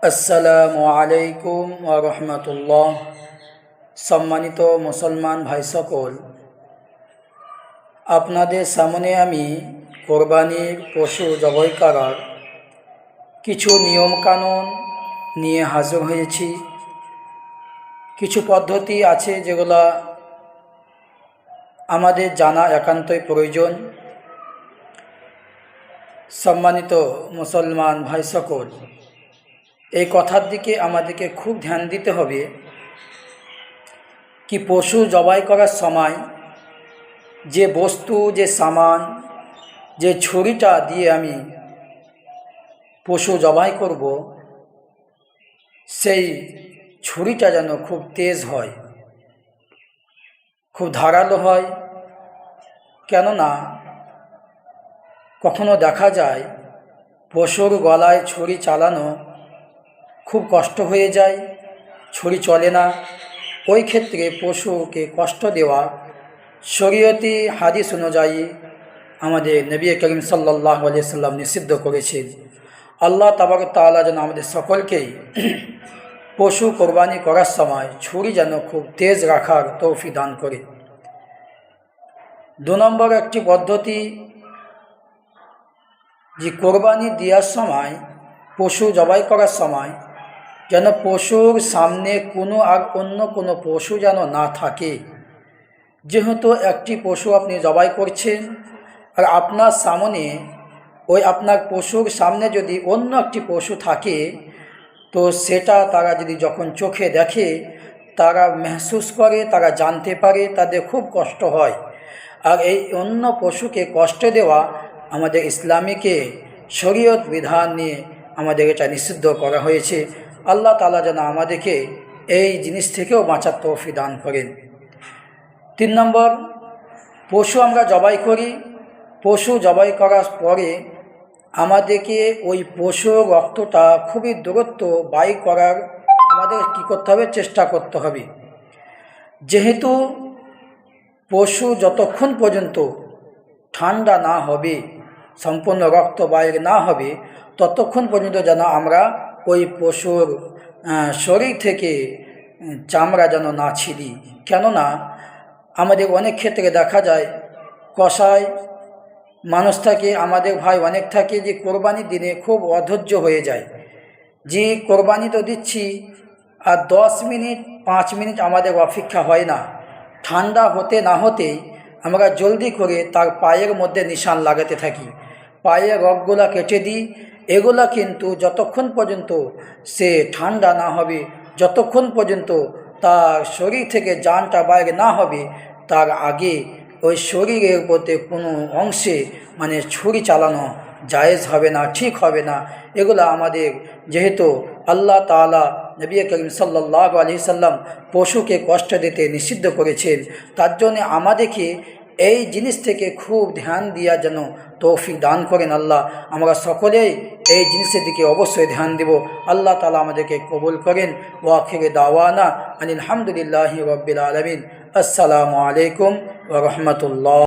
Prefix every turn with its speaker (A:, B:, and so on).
A: আসসালামু আলাইকুম ওয়া রাহমাতুল্লাহ। সম্মানিত মুসলমান ভাই সকল, আপনাদের সামনে আমি কোরবানির পশু জবাই করার কিছু নিয়মকানুন নিয়ে হাজির হয়েছি। কিছু পদ্ধতি আছে যেগুলো আমাদের জানা একান্তই প্রয়োজন। সম্মানিত মুসলমান ভাই সকল, এই কথার দিকে আমাদেরকে খুব ধ্যান দিতে হবে কি পশু জবাই করার সময় যে বস্তু, যে সামান, যে ছুরিটা দিয়ে আমি পশু জবাই করব, সেই ছুরিটা যেন খুব তেজ হয়, খুব ধারালো হয়। কেননা কখনো দেখা যায় পশুর গলায় ছুরি চালানো খুব কষ্ট হয়ে যায়, ছুরি চলে না। ওই ক্ষেত্রে পশুকে কষ্ট দেওয়া শরীয়তি হাদিস অনুযায়ী আমাদের নবী করিম সাল্লাল্লাহু আলাইহি সাল্লাম নিষিদ্ধ করেছেন। আল্লাহ তাবারক তাআলা যেন আমাদের সকলকেই পশু কোরবানি করার সময় ছুরি যেন খুব তেজ রাখার তৌফিক দান করে। 2 নম্বর একটি পদ্ধতি, যে কোরবানি দেওয়ার সময়, পশু জবাই করার সময় যেন পশুর সামনে অন্য কোনো পশু যেন না থাকে। যেহেতু একটি পশু আপনি জবাই করছেন আর আপনার সামনে আপনার পশুর সামনে যদি অন্য একটি পশু থাকে, তো সেটা তারা যদি যখন চোখে দেখে, তারা মেহসুস করে, তারা জানতে পারে, তাদের খুব কষ্ট হয়। আর এই অন্য পশুকে কষ্ট দেওয়া আমাদের ইসলামিকে শরীয়ত বিধান নিয়ে আমাদের এটা নিষিদ্ধ করা হয়েছে। আল্লাহ তাআলা যেন আমাদেরকে এই জিনিস থেকেও বাঁচার তৌফিক দান করেন। 3 নম্বর, পশু আমরা জবাই করি। পশু জবাই করার পরে আমাদেরকে ওই পশুর রক্তটা খুবই দূরত্ব বাই করার আমাদের কী করতে হবে, চেষ্টা করতে হবে। যেহেতু পশু যতক্ষণ পর্যন্ত ঠান্ডা না হবে, সম্পূর্ণ রক্ত বাইর না হবে, ততক্ষণ পর্যন্ত যেন আমরা ওই পশুর শরীর থেকে চামড়া যেন না ছিঁড়ি। কেননা আমাদের অনেক ক্ষেত্রে দেখা যায় কসাই মানুষ থাকে, আমাদের ভাই অনেক থাকে, যে কোরবানির দিনে খুব অধৈর্য হয়ে যায়, যে কোরবানি তো দিচ্ছি আর 10 মিনিট 5 মিনিট আমাদের অপেক্ষা হয় না। ঠান্ডা হতে না হতেই আমরা জলদি করে তার পায়ের মধ্যে নিশান লাগাতে থাকি, পায়ের রগগুলা কেটে দিই। এগুলা কিন্তু যতক্ষণ পর্যন্ত সে ঠান্ডা না হবে, যতক্ষণ পর্যন্ত তার শরীর থেকে জানটা বাইরে না হবে, তার আগে ওই শরীরের মধ্যে কোনো অংশে ছুরি চালানো জায়েজ হবে না, ঠিক হবে না। এগুলো আমাদের, যেহেতু আল্লাহ তাআলা নবী করিম সাল্লাল্লাহু আলাইহি সাল্লাম পশুকে কষ্ট দিতে নিষিদ্ধ করেছেন, তার জন্য আমাদেরকে এই জিনিস থেকে খুব ধ্যান দেওয়া যেন তৌফিক দান করেন আল্লাহ। আমরা সকলেই এই জিনিসের দিকে অবশ্যই ধ্যান দেব। আল্লাহ তাআলা আমাদেরকে কবুল করেন। ওয়া আখিরু দাওয়ানা আনিল হামদুলিল্লাহি রাব্বিল আলামিন। আসসালামু আলাইকুম ওয়া রাহমাতুল্লাহ।